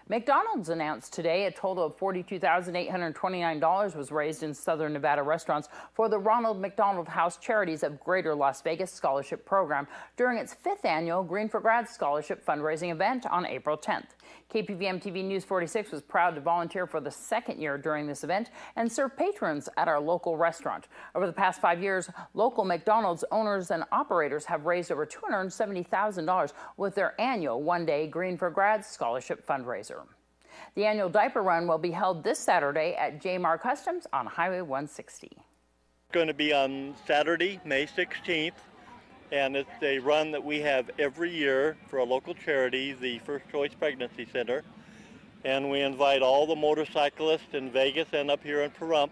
McDonald's announced today a total of $42,829 was raised in Southern Nevada restaurants for the Ronald McDonald House Charities of Greater Las Vegas Scholarship Program during its 5th annual Green for Grads Scholarship fundraising event on April 10th. KPVM-TV News 46 was proud to volunteer for the 2nd year during this event and serve patrons at our local restaurant. Over the past 5 years, local McDonald's owners and operators have raised over $270,000 with their annual one-day Green for Grads Scholarship fundraiser. The annual diaper run will be held this Saturday at J-Mar Customs on Highway 160. It's going to be on Saturday, May 16th. And it's a run that we have every year for a local charity, the First Choice Pregnancy Center. And we invite all the motorcyclists in Vegas and up here in Pahrump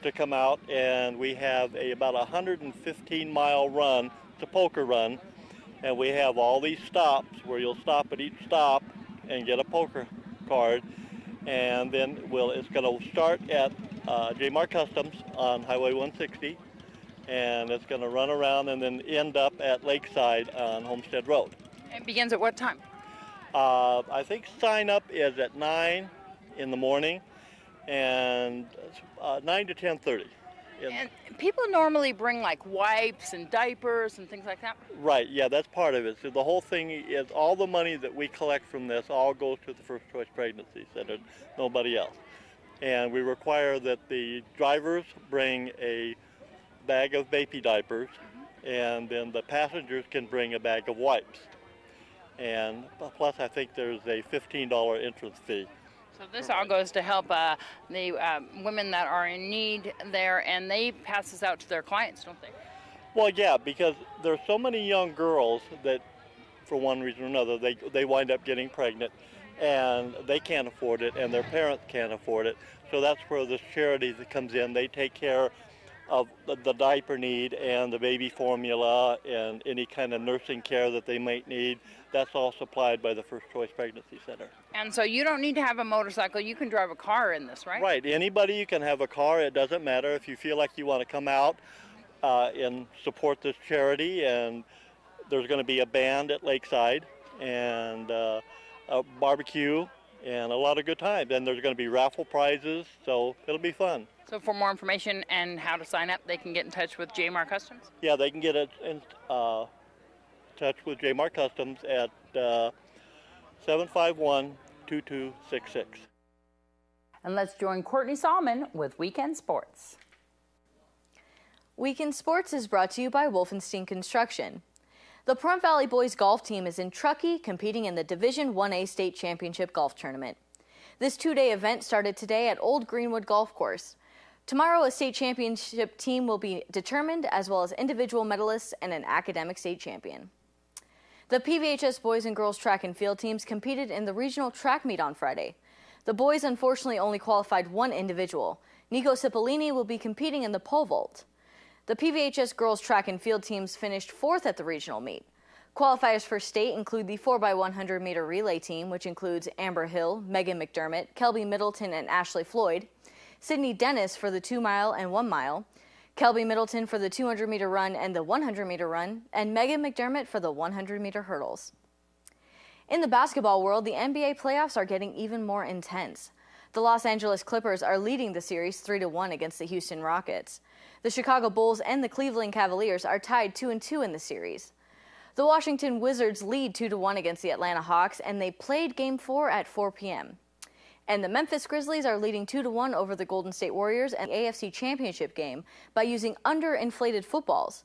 to come out, and we have about a 115-mile run. It's a poker run, and we have all these stops where you'll stop at each stop and get a poker card. And then it's going to start at J-Mar Customs on Highway 160. And it's going to run around and then end up at Lakeside on Homestead Road. It begins at what time? I think sign up is at 9 in the morning and 9 to 10:30. And people normally bring like wipes and diapers and things like that? Right, yeah, that's part of it. So the whole thing is all the money that we collect from this all goes to the First Choice Pregnancy Center, nobody else. And we require that the drivers bring a bag of baby diapers, and then the passengers can bring a bag of wipes. And plus, I think there's a $15 entrance fee. So this all goes to help the women that are in need there, and they pass this out to their clients, don't they? Well, yeah, because there's so many young girls that, for one reason or another, they wind up getting pregnant, and they can't afford it, and their parents can't afford it. So that's where this charity that comes in. They take care of the diaper need and the baby formula and any kind of nursing care that they might need. That's all supplied by the First Choice Pregnancy Center. And so you don't need to have a motorcycle. You can drive a car in this, right? Right. Anybody, you can have a car. It doesn't matter if you feel like you want to come out and support this charity. And there's going to be a band at Lakeside and a barbecue and a lot of good times. And there's going to be raffle prizes, so it'll be fun. So for more information and how to sign up, they can get in touch with J-Mar Customs? Yeah, they can get in touch with J-Mar Customs at 751-2266. And let's join Courtney Salmon with Weekend Sports. Weekend Sports is brought to you by Wolfenstein Construction. The Pahrump Valley boys golf team is in Truckee competing in the Division 1A State Championship Golf Tournament. This two-day event started today at Old Greenwood Golf Course. Tomorrow, a state championship team will be determined, as well as individual medalists and an academic state champion. The PVHS boys and girls track and field teams competed in the regional track meet on Friday. The boys unfortunately only qualified one individual. Nico Cipollini will be competing in the pole vault. The PVHS girls track and field teams finished 4th at the regional meet. Qualifiers for state include the 4x100 meter relay team, which includes Amber Hill, Megan McDermott, Kelby Middleton, and Ashley Floyd. Sydney Dennis for the 2 mile and 1 mile, Kelby Middleton for the 200 meter run and the 100 meter run, and Megan McDermott for the 100 meter hurdles. In the basketball world, the NBA playoffs are getting even more intense. The Los Angeles Clippers are leading the series 3-1 against the Houston Rockets. The Chicago Bulls and the Cleveland Cavaliers are tied 2-2 in the series. The Washington Wizards lead 2-1 against the Atlanta Hawks, and they played Game 4 at 4 p.m. And the Memphis Grizzlies are leading 2-1 over the Golden State Warriors in the AFC Championship game by using underinflated footballs.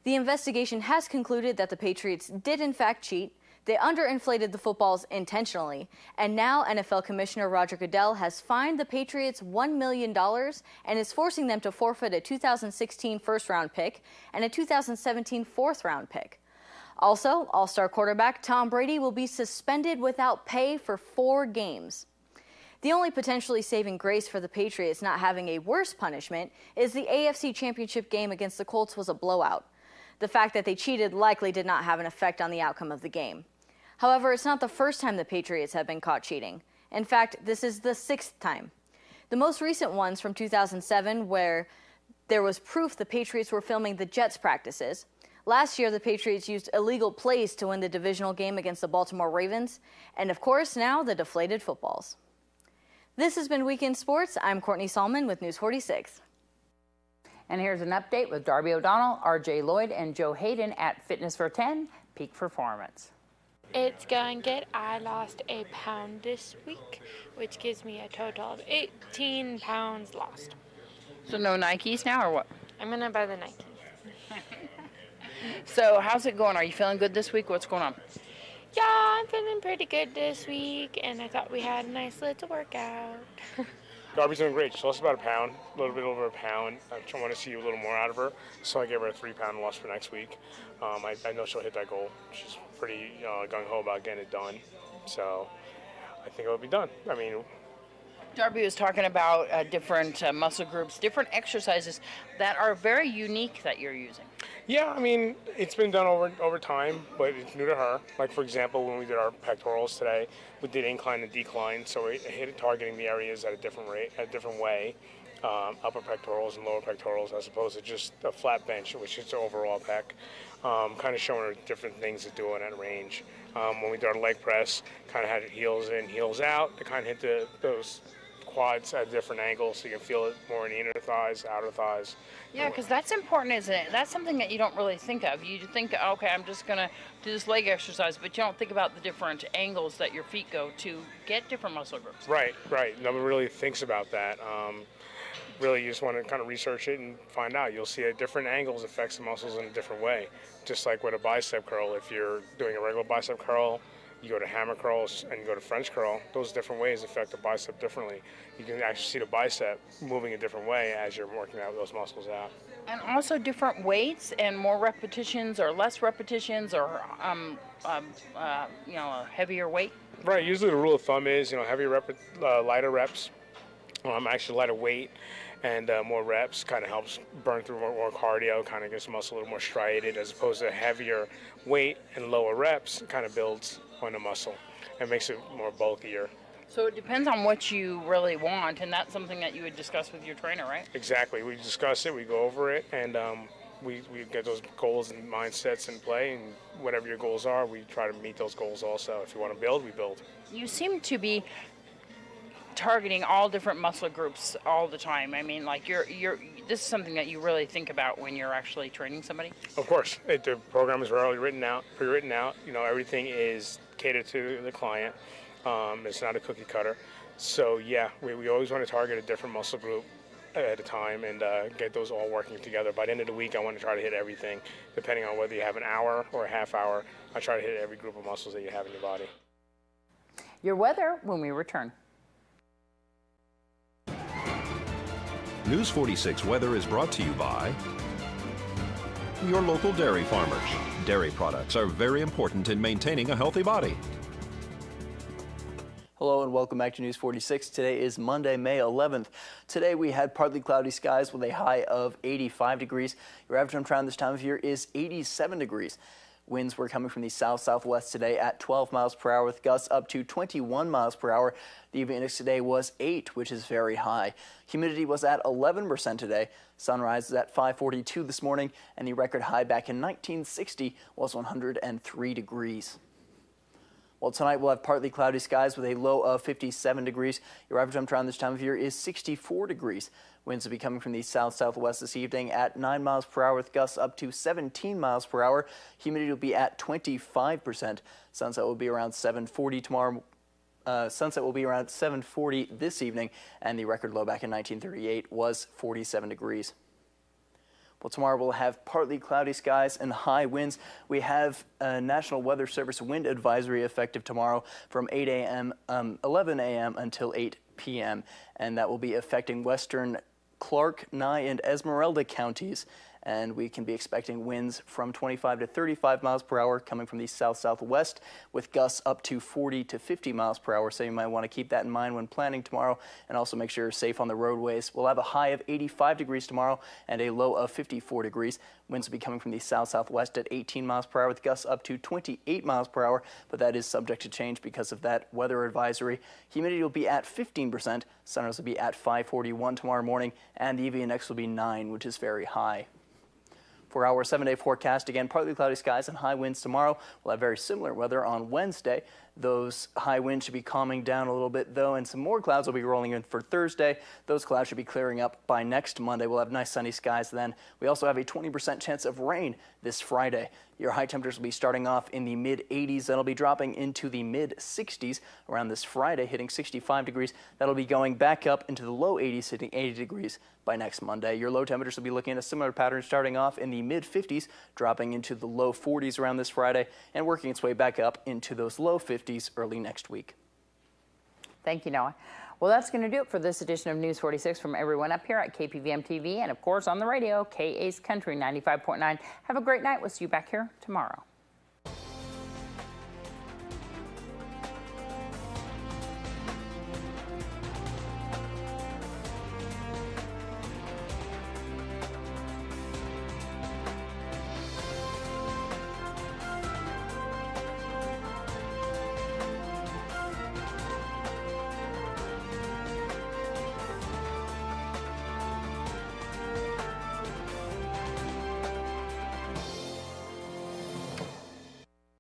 The investigation has concluded that the Patriots did in fact cheat. They underinflated the footballs intentionally, and now NFL Commissioner Roger Goodell has fined the Patriots $1 million and is forcing them to forfeit a 2016 first-round pick and a 2017 fourth-round pick. Also, All-Star quarterback Tom Brady will be suspended without pay for 4 games. The only potentially saving grace for the Patriots not having a worse punishment is the AFC Championship game against the Colts was a blowout. The fact that they cheated likely did not have an effect on the outcome of the game. However, it's not the first time the Patriots have been caught cheating. In fact, this is the 6th time. The most recent ones from 2007, where there was proof the Patriots were filming the Jets practices. Last year, the Patriots used illegal plays to win the divisional game against the Baltimore Ravens. And of course, now the deflated footballs. This has been Weekend Sports. I'm Courtney Solomon with News 46. And here's an update with Darby O'Donnell, RJ Lloyd, and Joe Hayden at Fitness for 10 Peak Performance. It's going good. I lost a pound this week, which gives me a total of 18 pounds lost. So no Nikes now, or what? I'm going to buy the Nikes. So how's it going? Are you feeling good this week? What's going on? Yeah, I'm feeling pretty good this week, and I thought we had a nice little workout. Darby's doing great. She lost about a pound, a little bit over a pound. I want to see a little more out of her, so I gave her a 3-pound loss for next week. I know she'll hit that goal. She's pretty gung-ho about getting it done, so I think it'll be done. I mean, Darby was talking about different muscle groups, different exercises that are very unique that you're using. yeah, I mean, it's been done over time, but it's new to her. Like, for example, when we did our pectorals today, we did incline and decline, so we hit targeting the areas at a different rate, a different way, upper pectorals and lower pectorals, as opposed to just a flat bench, which is overall pec. Kind of showing her different things to do in that range. When we did our leg press, kind of had it heels in, heels out, to kind of hit those quads at different angles, so you can feel it more in the inner thighs, outer thighs. Yeah, because that's important, isn't it? That's something that you don't really think of. You think, okay, I'm just going to do this leg exercise, but you don't think about the different angles that your feet go to get different muscle groups. Right. Nobody really thinks about that. Really, you just want to kind of research it and find out. You'll see at different angles affects the muscles in a different way. Just like with a bicep curl, if you're doing a regular bicep curl, you go to hammer curls and you go to French curl, those different ways affect the bicep differently. You can actually see the bicep moving a different way as you're working out those muscles out. And also different weights and more repetitions or less repetitions or, a heavier weight. Right, usually the rule of thumb is, lighter reps, actually lighter weight, and more reps kind of helps burn through more cardio, kind of gets the muscle a little more striated, as opposed to heavier weight and lower reps kind of builds on the muscle and makes it more bulkier. So it depends on what you really want, and that's something that you would discuss with your trainer, right? Exactly. We discuss it, we go over it, and we get those goals and mindsets in play, and whatever your goals are, we try to meet those goals also. If you want to build, we build. You seem to be targeting all different muscle groups all the time. I mean, like this is something that you really think about when you're actually training somebody? Of course. The program is already pre-written out. Everything is catered to the client. It's not a cookie cutter. So yeah, we always want to target a different muscle group at a time and get those all working together. By the end of the week, I want to try to hit everything, depending on whether you have an hour or a half hour. I try to hit every group of muscles that you have in your body. Your weather when we return. News 46 weather is brought to you by your local dairy farmers. Dairy products are very important in maintaining a healthy body. Hello and welcome back to News 46. Today is Monday, May 11th. Today we had partly cloudy skies with a high of 85 degrees. Your average temperature around this time of year is 87 degrees. Winds were coming from the south-southwest today at 12 miles per hour with gusts up to 21 miles per hour. The UV index today was 8, which is very high. Humidity was at 11% today. Sunrise is at 5:42 this morning, and the record high back in 1960 was 103 degrees. Well, tonight we'll have partly cloudy skies with a low of 57 degrees. Your average temperature around this time of year is 64 degrees. Winds will be coming from the south-southwest this evening at 9 miles per hour with gusts up to 17 miles per hour. Humidity will be at 25%. Sunset will be around 7:40 tomorrow. Sunset will be around 7:40 this evening, and the record low back in 1938 was 47 degrees. Well, tomorrow we'll have partly cloudy skies and high winds. We have a National Weather Service wind advisory effective tomorrow from 11 a.m. until 8 p.m. And that will be affecting western Clark, Nye, and Esmeralda counties. And we can be expecting winds from 25 to 35 miles per hour coming from the south-southwest with gusts up to 40 to 50 miles per hour. So you might want to keep that in mind when planning tomorrow and also make sure you're safe on the roadways. We'll have a high of 85 degrees tomorrow and a low of 54 degrees. Winds will be coming from the south-southwest at 18 miles per hour with gusts up to 28 miles per hour, but that is subject to change because of that weather advisory. Humidity will be at 15%. Sunrise will be at 5:41 tomorrow morning, and the UV index will be 9, which is very high. For our 7-day forecast, again, partly cloudy skies and high winds tomorrow. We'll have very similar weather on Wednesday. Those high winds should be calming down a little bit, though, and some more clouds will be rolling in for Thursday. Those clouds should be clearing up by next Monday. We'll have nice sunny skies then. We also have a 20% chance of rain this Friday. Your high temperatures will be starting off in the mid-80s. That'll be dropping into the mid-60s around this Friday, hitting 65 degrees. That'll be going back up into the low 80s, hitting 80 degrees by next Monday. Your low temperatures will be looking at a similar pattern, starting off in the mid-50s, dropping into the low 40s around this Friday, and working its way back up into those low 50s early next week. Thank you, Noah. Well, that's going to do it for this edition of News 46 from everyone up here at KPVM-TV and, of course, on the radio, KA's Country 95.9. Have a great night. We'll see you back here tomorrow.